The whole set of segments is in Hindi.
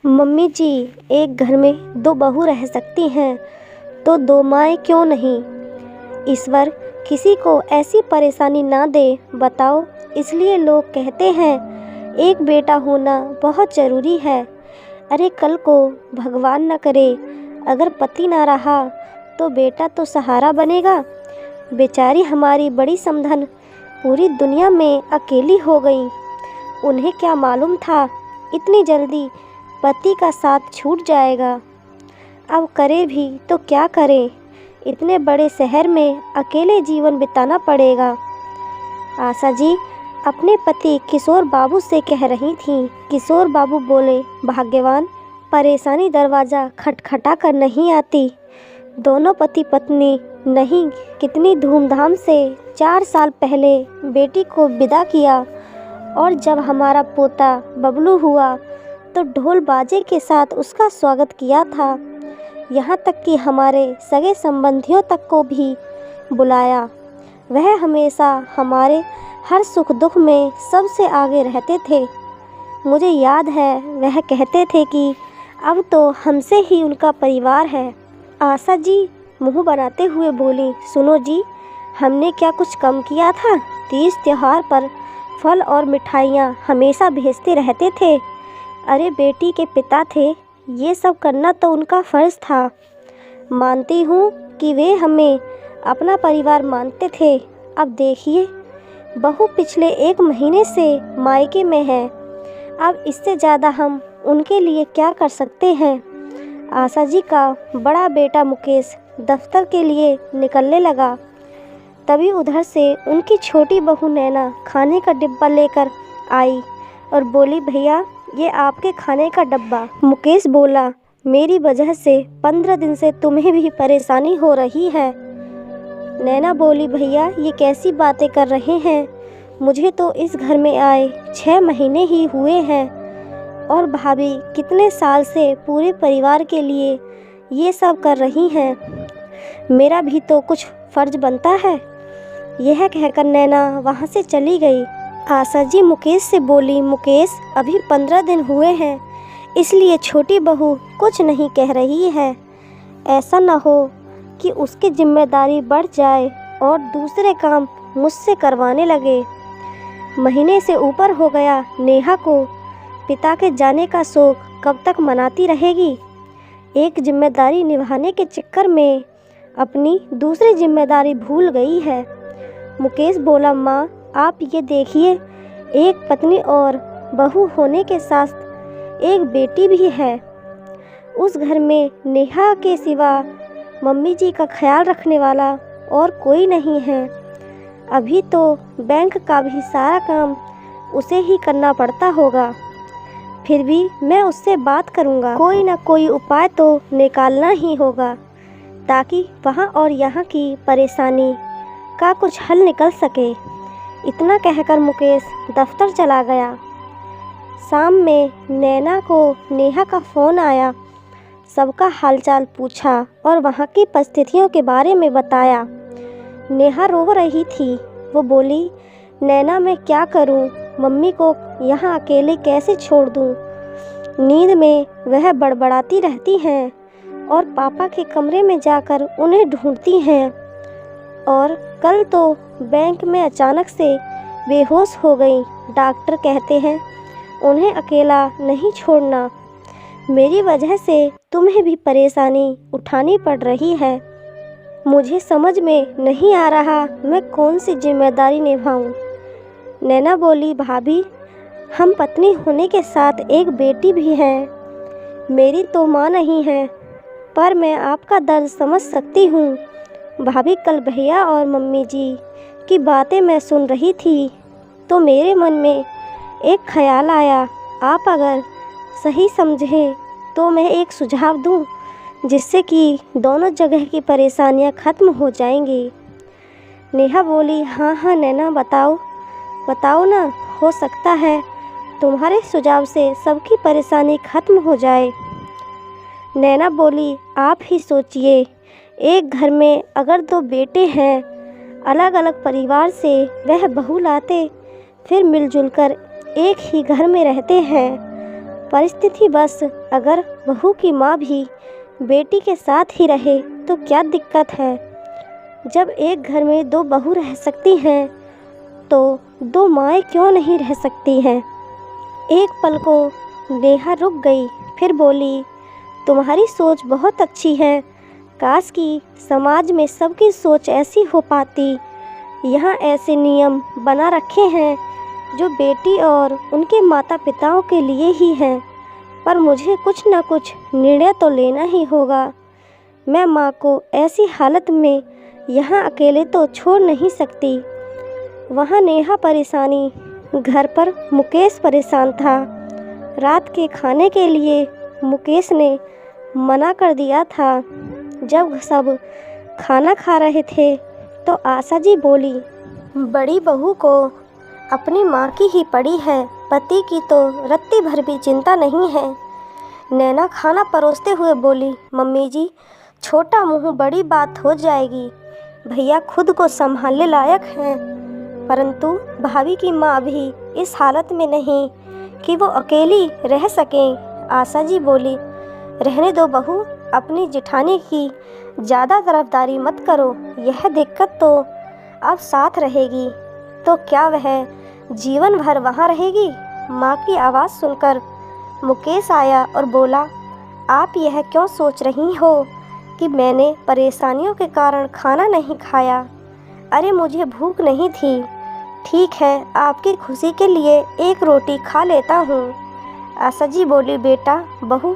मम्मी जी, एक घर में दो बहू रह सकती हैं तो दो माएँ क्यों नहीं। ईश्वर किसी को ऐसी परेशानी ना दे, बताओ। इसलिए लोग कहते हैं एक बेटा होना बहुत ज़रूरी है। अरे कल को भगवान न करे अगर पति ना रहा तो बेटा तो सहारा बनेगा। बेचारी हमारी बड़ी समधन पूरी दुनिया में अकेली हो गई। उन्हें क्या मालूम था इतनी जल्दी पति का साथ छूट जाएगा। अब करे भी तो क्या करें, इतने बड़े शहर में अकेले जीवन बिताना पड़ेगा। आशा जी अपने पति किशोर बाबू से कह रही थीं। किशोर बाबू बोले, भाग्यवान, परेशानी दरवाज़ा खटखटा कर नहीं आती। दोनों पति पत्नी नहीं कितनी धूमधाम से 4 साल पहले बेटी को विदा किया और जब हमारा पोता बबलू हुआ तो ढोल बाजे के साथ उसका स्वागत किया था। यहाँ तक कि हमारे सगे संबंधियों तक को भी बुलाया। वह हमेशा हमारे हर सुख दुख में सबसे आगे रहते थे। मुझे याद है वह कहते थे कि अब तो हमसे ही उनका परिवार है। आशा जी मुँह बनाते हुए बोली, सुनो जी, हमने क्या कुछ कम किया था। तीज त्योहार पर फल और मिठाइयाँ हमेशा भेजते रहते थे। अरे बेटी के पिता थे, ये सब करना तो उनका फ़र्ज़ था। मानती हूँ कि वे हमें अपना परिवार मानते थे। अब देखिए बहू पिछले 1 महीने से मायके में है। अब इससे ज़्यादा हम उनके लिए क्या कर सकते हैं। आशा जी का बड़ा बेटा मुकेश दफ्तर के लिए निकलने लगा। तभी उधर से उनकी छोटी बहू नैना खाने का डिब्बा लेकर आई और बोली, भैया ये आपके खाने का डब्बा। मुकेश बोला, मेरी वजह से 15 दिन से तुम्हें भी परेशानी हो रही है। नैना बोली, भैया ये कैसी बातें कर रहे हैं, मुझे तो इस घर में आए 6 महीने ही हुए हैं और भाभी कितने साल से पूरे परिवार के लिए ये सब कर रही हैं। मेरा भी तो कुछ फ़र्ज बनता है। यह कहकर नैना वहाँ से चली गई। आशा जी मुकेश से बोली, मुकेश अभी 15 दिन हुए हैं, इसलिए छोटी बहू कुछ नहीं कह रही है। ऐसा न हो कि उसकी जिम्मेदारी बढ़ जाए और दूसरे काम मुझसे करवाने लगे। महीने से ऊपर हो गया, नेहा को पिता के जाने का शोक कब तक मनाती रहेगी। एक जिम्मेदारी निभाने के चक्कर में अपनी दूसरी जिम्मेदारी भूल गई है। मुकेश बोला, माँ आप ये देखिए, एक पत्नी और बहू होने के साथ एक बेटी भी है। उस घर में नेहा के सिवा मम्मी जी का ख्याल रखने वाला और कोई नहीं है। अभी तो बैंक का भी सारा काम उसे ही करना पड़ता होगा। फिर भी मैं उससे बात करूँगा, कोई ना कोई उपाय तो निकालना ही होगा ताकि वहाँ और यहाँ की परेशानी का कुछ हल निकल सके। इतना कहकर मुकेश दफ्तर चला गया। शाम में नैना को नेहा का फ़ोन आया। सबका हालचाल पूछा और वहाँ की परिस्थितियों के बारे में बताया। नेहा रो रही थी। वो बोली, नैना मैं क्या करूँ, मम्मी को यहाँ अकेले कैसे छोड़ दूँ। नींद में वह बड़बड़ाती रहती हैं और पापा के कमरे में जाकर उन्हें ढूंढती हैं। और कल तो बैंक में अचानक से बेहोश हो गई। डॉक्टर कहते हैं उन्हें अकेला नहीं छोड़ना। मेरी वजह से तुम्हें भी परेशानी उठानी पड़ रही है। मुझे समझ में नहीं आ रहा मैं कौन सी जिम्मेदारी निभाऊं। नैना बोली, भाभी हम पत्नी होने के साथ एक बेटी भी है। मेरी तो माँ नहीं है, पर मैं आपका दर्द समझ सकती हूँ। भाभी कल भैया और मम्मी जी की बातें मैं सुन रही थी तो मेरे मन में एक ख्याल आया। आप अगर सही समझें तो मैं एक सुझाव दूं जिससे कि दोनों जगह की परेशानियां ख़त्म हो जाएंगी। नेहा बोली, हाँ हाँ नैना बताओ ना, हो सकता है तुम्हारे सुझाव से सबकी परेशानी ख़त्म हो जाए। नैना बोली, आप ही सोचिए, एक घर में अगर 2 बेटे हैं, अलग अलग परिवार से वह बहू लाते, फिर मिलजुल कर एक ही घर में रहते हैं परिस्थिति बस अगर बहू की माँ भी बेटी के साथ ही रहे तो क्या दिक्कत है। जब एक घर में दो बहू रह सकती हैं तो दो माएँ क्यों नहीं रह सकती हैं। एक पल को नेहा रुक गई, फिर बोली, तुम्हारी सोच बहुत अच्छी है। काश कि समाज में सबकी सोच ऐसी हो पाती। यहाँ ऐसे नियम बना रखे हैं जो बेटी और उनके माता पिताओं के लिए ही हैं, पर मुझे कुछ न कुछ निर्णय तो लेना ही होगा। मैं माँ को ऐसी हालत में यहाँ अकेले तो छोड़ नहीं सकती। वहाँ नेहा परेशानी, घर पर मुकेश परेशान था। रात के खाने के लिए मुकेश ने मना कर दिया था। जब सब खाना खा रहे थे तो आशा जी बोली, बड़ी बहू को अपनी माँ की ही पड़ी है, पति की तो रत्ती भर भी चिंता नहीं है। नैना खाना परोसते हुए बोली, मम्मी जी, छोटा मुँह बड़ी बात हो जाएगी। भैया खुद को संभालने लायक हैं, परंतु भाभी की माँ भी इस हालत में नहीं कि वो अकेली रह सकें। आशा जी बोली, रहने दो बहू, अपनी जेठानी की ज़्यादा तरफदारी मत करो। यह दिक्कत तो अब साथ रहेगी तो क्या वह जीवन भर वहाँ रहेगी। माँ की आवाज़ सुनकर मुकेश आया और बोला, आप यह क्यों सोच रही हो कि मैंने परेशानियों के कारण खाना नहीं खाया। अरे मुझे भूख नहीं थी। ठीक है, आपकी खुशी के लिए एक रोटी खा लेता हूँ। आशा जी बोली, बेटा बहू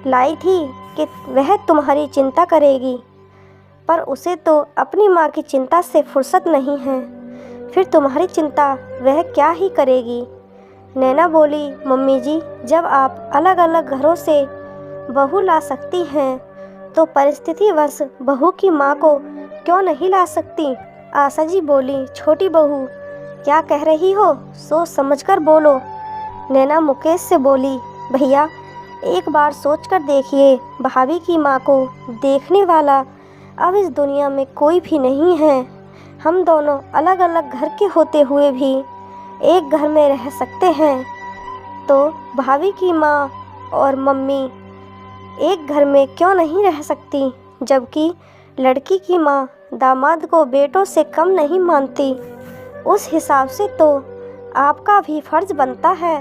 लाई थी कि वह तुम्हारी चिंता करेगी, पर उसे तो अपनी माँ की चिंता से फुर्सत नहीं है। फिर तुम्हारी चिंता वह क्या ही करेगी। नैना बोली, मम्मी जी, जब आप अलग अलग घरों से बहू ला सकती हैं तो परिस्थितिवश बहू की माँ को क्यों नहीं ला सकती। आशा जी बोली, छोटी बहू क्या कह रही हो, सोच समझकर बोलो। नैना मुकेश से बोली, भैया एक बार सोच कर देखिए, भाभी की माँ को देखने वाला अब इस दुनिया में कोई भी नहीं है। हम दोनों अलग अलग घर के होते हुए भी एक घर में रह सकते हैं, तो भाभी की माँ और मम्मी एक घर में क्यों नहीं रह सकती। जबकि लड़की की माँ दामाद को बेटों से कम नहीं मानती। उस हिसाब से तो आपका भी फर्ज बनता है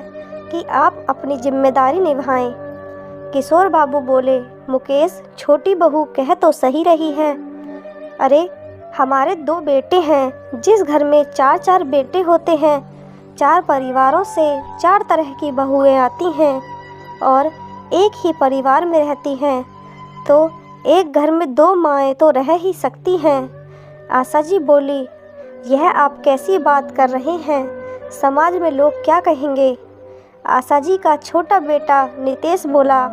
कि आप अपनी जिम्मेदारी निभाएं। किशोर बाबू बोले, मुकेश छोटी बहू कह तो सही रही है। अरे हमारे दो बेटे हैं, जिस घर में चार चार बेटे होते हैं, चार परिवारों से चार तरह की बहुएं आती हैं और एक ही परिवार में रहती हैं, तो एक घर में दो माएँ तो रह ही सकती हैं। आशा जी बोली, यह आप कैसी बात कर रहे हैं, समाज में लोग क्या कहेंगे। आशा जी का छोटा बेटा नितेश बोला,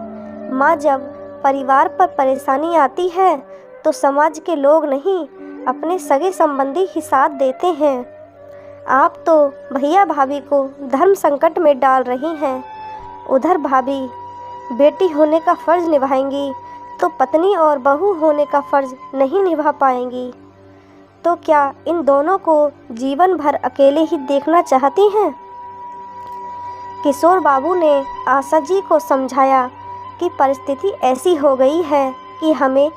माँ जब परिवार पर परेशानी आती है तो समाज के लोग नहीं, अपने सगे संबंधी ही साथ देते हैं। आप तो भैया भाभी को धर्म संकट में डाल रही हैं। उधर भाभी बेटी होने का फ़र्ज़ निभाएंगी तो पत्नी और बहू होने का फ़र्ज़ नहीं निभा पाएंगी। तो क्या इन दोनों को जीवन भर अकेले ही देखना चाहती हैं। किशोर बाबू ने आशा जी को समझाया कि परिस्थिति ऐसी हो गई है कि हमें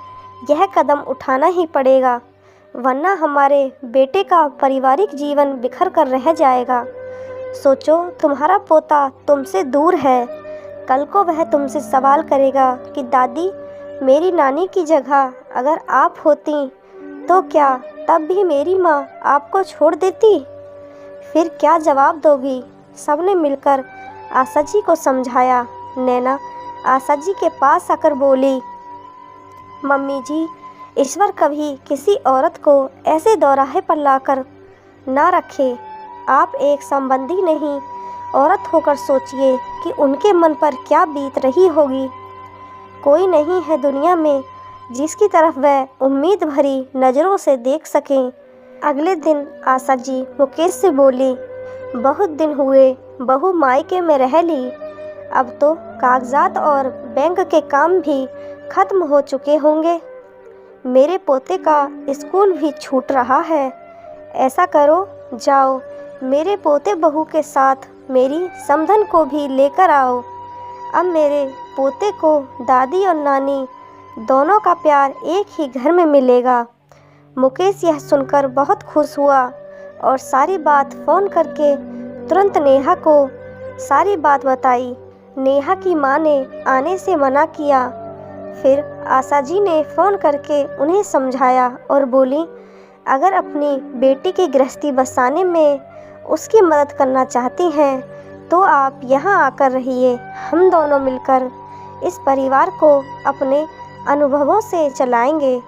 यह कदम उठाना ही पड़ेगा, वरना हमारे बेटे का पारिवारिक जीवन बिखर कर रह जाएगा। सोचो, तुम्हारा पोता तुमसे दूर है, कल को वह तुमसे सवाल करेगा कि दादी मेरी नानी की जगह अगर आप होती तो क्या तब भी मेरी माँ आपको छोड़ देती। फिर क्या जवाब दोगी। सबने मिलकर आशा जी को समझाया। नैना आशा जी के पास आकर बोली, मम्मी जी, ईश्वर कभी किसी औरत को ऐसे दोराहे पर लाकर ना रखे। आप एक संबंधी नहीं, औरत होकर सोचिए कि उनके मन पर क्या बीत रही होगी। कोई नहीं है दुनिया में जिसकी तरफ वह उम्मीद भरी नज़रों से देख सकें। अगले दिन आशा जी मुकेश से बोली, बहुत दिन हुए बहू मायके में रह ली, अब तो कागजात और बैंक के काम भी ख़त्म हो चुके होंगे। मेरे पोते का स्कूल भी छूट रहा है। ऐसा करो, जाओ मेरे पोते बहू के साथ मेरी समधन को भी लेकर आओ। अब मेरे पोते को दादी और नानी दोनों का प्यार एक ही घर में मिलेगा। मुकेश यह सुनकर बहुत खुश हुआ और सारी बात फ़ोन करके तुरंत नेहा को सारी बात बताई। नेहा की माँ ने आने से मना किया। फिर आशा जी ने फ़ोन करके उन्हें समझाया और बोली, अगर अपनी बेटी की गृहस्थी बसाने में उसकी मदद करना चाहती हैं तो आप यहाँ आकर रहिए। हम दोनों मिलकर इस परिवार को अपने अनुभवों से चलाएंगे।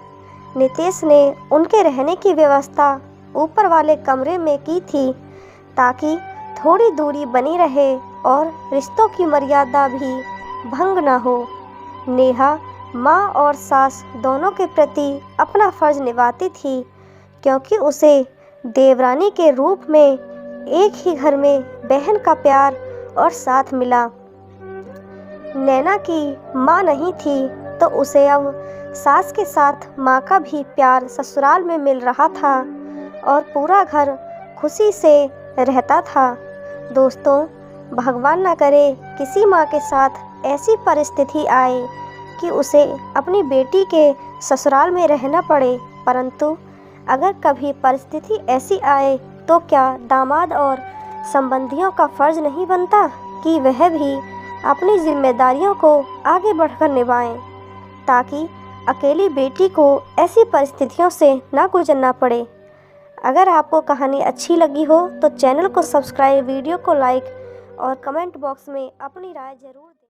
नितेश ने उनके रहने की व्यवस्था ऊपर वाले कमरे में की थी ताकि थोड़ी दूरी बनी रहे और रिश्तों की मर्यादा भी भंग न हो। नेहा माँ और सास दोनों के प्रति अपना फ़र्ज़ निभाती थी क्योंकि उसे देवरानी के रूप में एक ही घर में बहन का प्यार और साथ मिला। नैना की माँ नहीं थी तो उसे अब सास के साथ माँ का भी प्यार ससुराल में मिल रहा था और पूरा घर खुशी से रहता था। दोस्तों, भगवान न करे किसी माँ के साथ ऐसी परिस्थिति आए कि उसे अपनी बेटी के ससुराल में रहना पड़े, परंतु अगर कभी परिस्थिति ऐसी आए तो क्या दामाद और संबंधियों का फ़र्ज़ नहीं बनता कि वह भी अपनी जिम्मेदारियों को आगे बढ़कर निभाएं, ताकि अकेली बेटी को ऐसी परिस्थितियों से ना गुजरना पड़े। अगर आपको कहानी अच्छी लगी हो तो चैनल को सब्सक्राइब, वीडियो को लाइक और कमेंट बॉक्स में अपनी राय ज़रूर